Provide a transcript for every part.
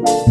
Hello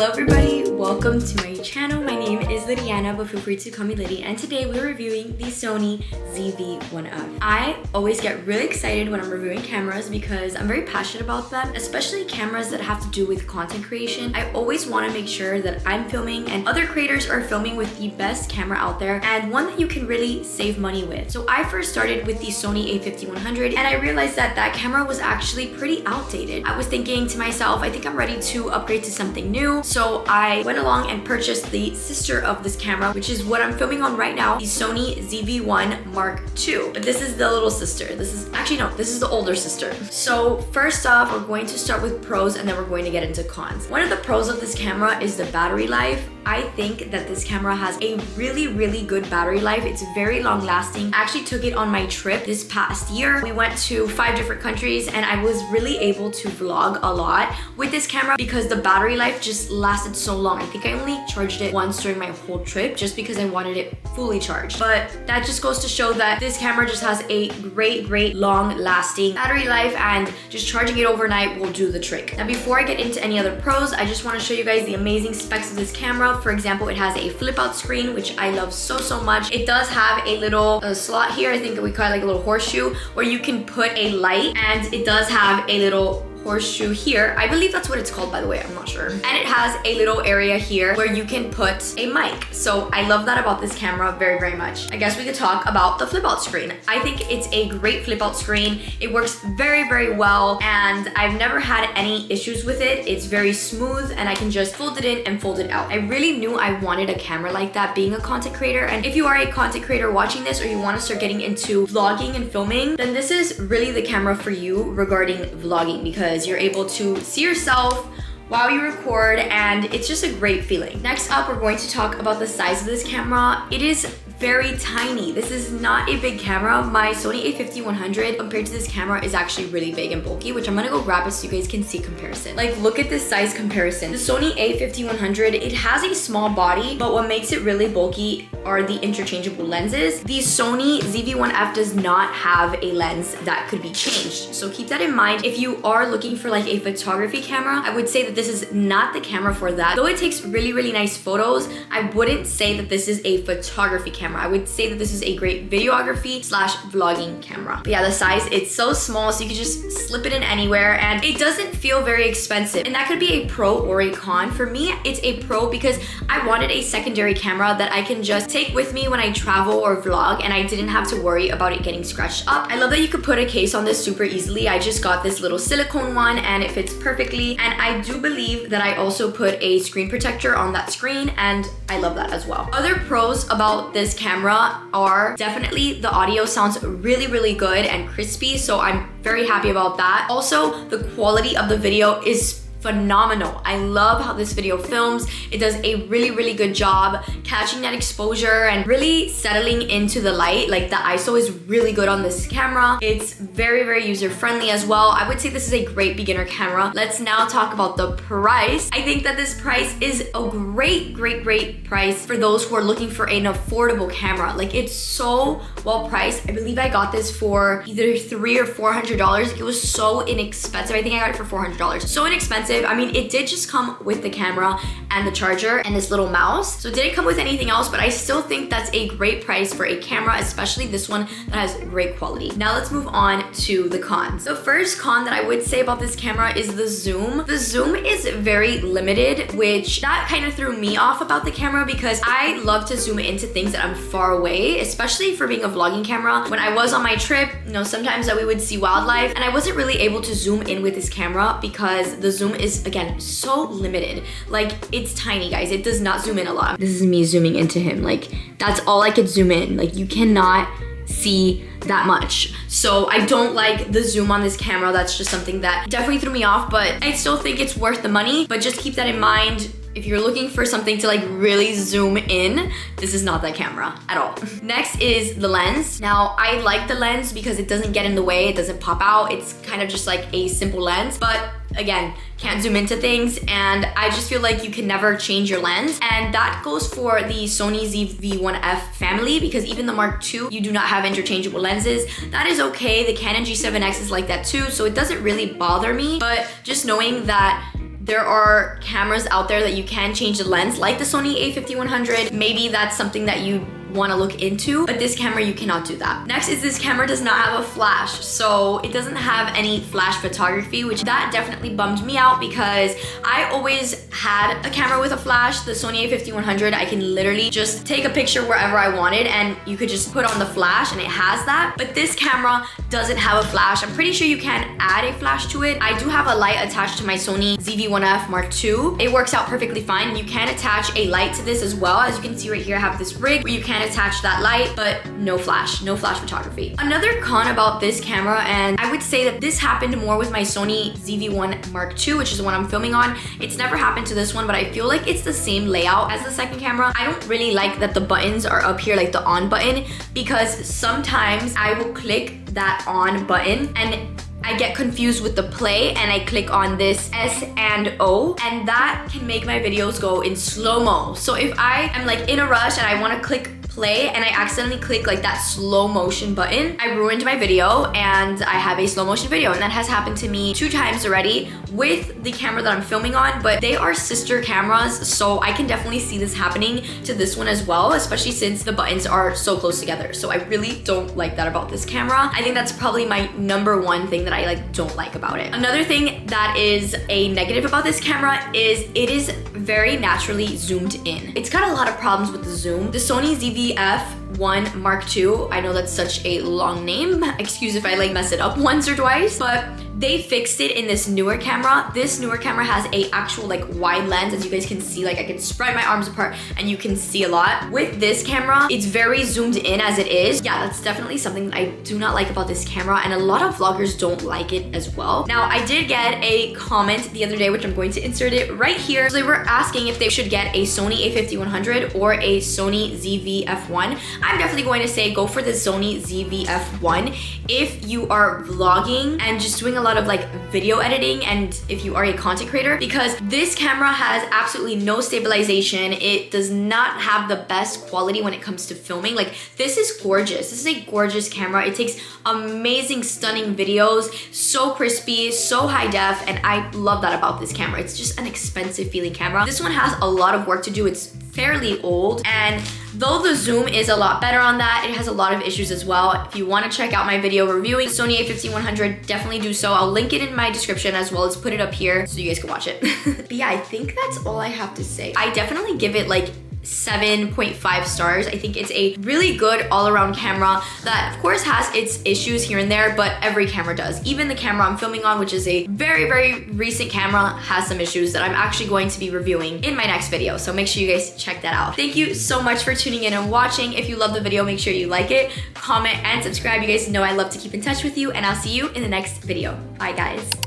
everybody, welcome to my channel. My name is Lidiana, but feel free to call me Liddy, and today we're reviewing the Sony ZV-1F. I always get really excited when I'm reviewing cameras because I'm very passionate about them, especially cameras that have to do with content creation. I always want to make sure that I'm filming and other creators are filming with the best camera out there and one that you can really save money with. So I first started with the Sony a5100 and I realized that that camera was actually pretty outdated. I was thinking to myself, I think I'm ready to upgrade to something new. So I went along and purchased the sister of this camera, which is what I'm filming on right now, the Sony ZV-1 Mark II. But this is the little sister. This is the older sister. So first off, we're going to start with pros and then we're going to get into cons. One of the pros of this camera is the battery life. I think that this camera has a really good battery life. It's very long lasting. I actually took it on my trip this past year. We went to 5 different countries and I was really able to vlog a lot with this camera because the battery life just lasted so long. I think I only charged it once during my whole trip just because I wanted it fully charged. But that just goes to show that this camera just has a great long lasting battery life, and just charging it overnight will do the trick. Now before I get into any other pros, I just want to show you guys the amazing specs of this camera. For example, it has a flip out screen, which I love so much. It does have a little slot here, I think we call it like a little horseshoe, where you can put a light, and it does have a little horseshoe here. I believe that's what it's called, by the way, I'm not sure. And it has a little area here where you can put a mic. So I love that about this camera very much. I guess we could talk about the flip out screen. I think it's a great flip out screen. It works very well and I've never had any issues with it. It's very smooth and I can just fold it in and fold it out. I really knew I wanted a camera like that being a content creator, and if you are a content creator watching this or you want to start getting into vlogging and filming, then this is really the camera for you regarding vlogging, because you're able to see yourself while you record and it's just a great feeling. Next up, we're going to talk about the size of this camera. It is very tiny. This is not a big camera. My Sony a5100 compared to this camera is actually really big and bulky, which I'm gonna go grab it so you guys can see comparison. Like, look at this size comparison. The Sony a5100, it has a small body, but what makes it really bulky are the interchangeable lenses. The Sony ZV-1F does not have a lens that could be changed. So keep that in mind. If you are looking for like a photography camera, I would say that this is not the camera for that. Though it takes really nice photos, I wouldn't say that this is a photography camera. I would say that this is a great videography / vlogging camera. But yeah, the size, it's so small so you can just slip it in anywhere and it doesn't feel very expensive. And that could be a pro or a con. For me, it's a pro because I wanted a secondary camera that I can just take with me when I travel or vlog and I didn't have to worry about it getting scratched up. I love that you could put a case on this super easily. I just got this little silicone one and it fits perfectly. And I do believe that I also put a screen protector on that screen and I love that as well. Other pros about this camera are definitely the audio sounds really good and crispy, so I'm very happy about that. Also, the quality of the video is phenomenal. I love how this video films. It does a really good job catching that exposure and really settling into the light. Like, the ISO is really good on this camera. It's very user friendly as well. I would say this is a great beginner camera. Let's now talk about the price. I think that this price is a great price for those who are looking for an affordable camera. Like, it's so well priced. I believe I got this for either $300 or $400. It was so inexpensive. I think I got it for $400. So inexpensive. I mean, it did just come with the camera and the charger and this little mouse. So it didn't come with anything else, but I still think that's a great price for a camera, especially this one that has great quality. Now let's move on to the cons. The first con that I would say about this camera is the zoom. The zoom is very limited, which that kind of threw me off about the camera because I love to zoom into things that I'm far away, especially for being a vlogging camera. When I was on my trip, you know, sometimes that we would see wildlife and I wasn't really able to zoom in with this camera because the zoom is, again, so limited. Like, it's tiny, guys. It does not zoom in a lot. This is me zooming into him. Like, that's all I could zoom in. Like, you cannot see that much. So I don't like the zoom on this camera. That's just something that definitely threw me off, but I still think it's worth the money. But just keep that in mind. if you're looking for something to like really zoom in, this is not that camera at all. Next is the lens. Now, I like the lens because it doesn't get in the way, it doesn't pop out. It's kind of just like a simple lens, but again, can't zoom into things, and I just feel like you can never change your lens. And that goes for the Sony ZV-1F family, because even the Mark II, you do not have interchangeable lenses. That is okay. The Canon G7X is like that too, so it doesn't really bother me, but just knowing that there are cameras out there that you can change the lens, like the Sony a5100, maybe that's something that you want to look into, but this camera you cannot do that. Next is this camera does not have a flash, so it doesn't have any flash photography, which that definitely bummed me out because I always had a camera with a flash. The Sony a5100, I can literally just take a picture wherever I wanted and you could just put on the flash and it has that, but this camera doesn't have a flash. I'm pretty sure you can add a flash to it. I do have a light attached to my Sony ZV-1F Mark II. It works out perfectly fine. You can attach a light to this as well. As you can see right here, I have this rig where you can attach that light, but no flash photography. Another con about this camera, and I would say that this happened more with my Sony ZV-1 Mark II, which is the one I'm filming on. It's never happened to this one, but I feel like it's the same layout as the second camera. I don't really like that the buttons are up here, like the on button, because sometimes I will click that on button and I get confused with the play and I click on this S and O, and that can make my videos go in slow-mo. So if I am like in a rush and I want to click play and I accidentally click like that slow motion button, I ruined my video and I have a slow motion video. And that has happened to me 2 times already with the camera that I'm filming on, but they are sister cameras, so I can definitely see this happening to this one as well, especially since the buttons are so close together. So I really don't like that about this camera. I think that's probably my #1 thing that I like don't like about it. Another thing that is a negative about this camera is it is very naturally zoomed in. It's got a lot of problems with the zoom. The Sony ZV-1F Mark II, I know that's such a long name, excuse if I like mess it up once or twice, but they fixed it in this newer camera. This newer camera has a actual like wide lens, as you guys can see. Like I can spread my arms apart and you can see a lot. With this camera, it's very zoomed in as it is. Yeah, that's definitely something that I do not like about this camera, and a lot of vloggers don't like it as well. Now, I did get a comment the other day, which I'm going to insert it right here. So they were asking if they should get a Sony a5100 or a Sony ZV-F1. I'm definitely going to say go for the Sony ZV-F1 if you are vlogging and just doing a lot of like video editing, and if you are a content creator, because this camera has absolutely no stabilization. It does not have the best quality when it comes to filming. Like, this is gorgeous. This is a gorgeous camera. It takes amazing, stunning videos, so crispy, so high def, and I love that about this camera. It's just an expensive feeling camera. This one has a lot of work to do. It's fairly old, and though the zoom is a lot better on that, it has a lot of issues as well. If you want to check out my video reviewing Sony a5100, definitely do so. I'll link it in my description as well as put it up here so you guys can watch it. But yeah, I think that's all I have to say. I definitely give it like 7.5 stars. I think it's a really good all-around camera that of course has its issues here and there, but every camera does. Even the camera I'm filming on, which is a very, very recent camera, has some issues that I'm actually going to be reviewing in my next video. So make sure you guys check that out. Thank you so much for tuning in and watching. If you love the video, make sure you like it, comment, and subscribe. You guys know I love to keep in touch with you, and I'll see you in the next video. Bye, guys.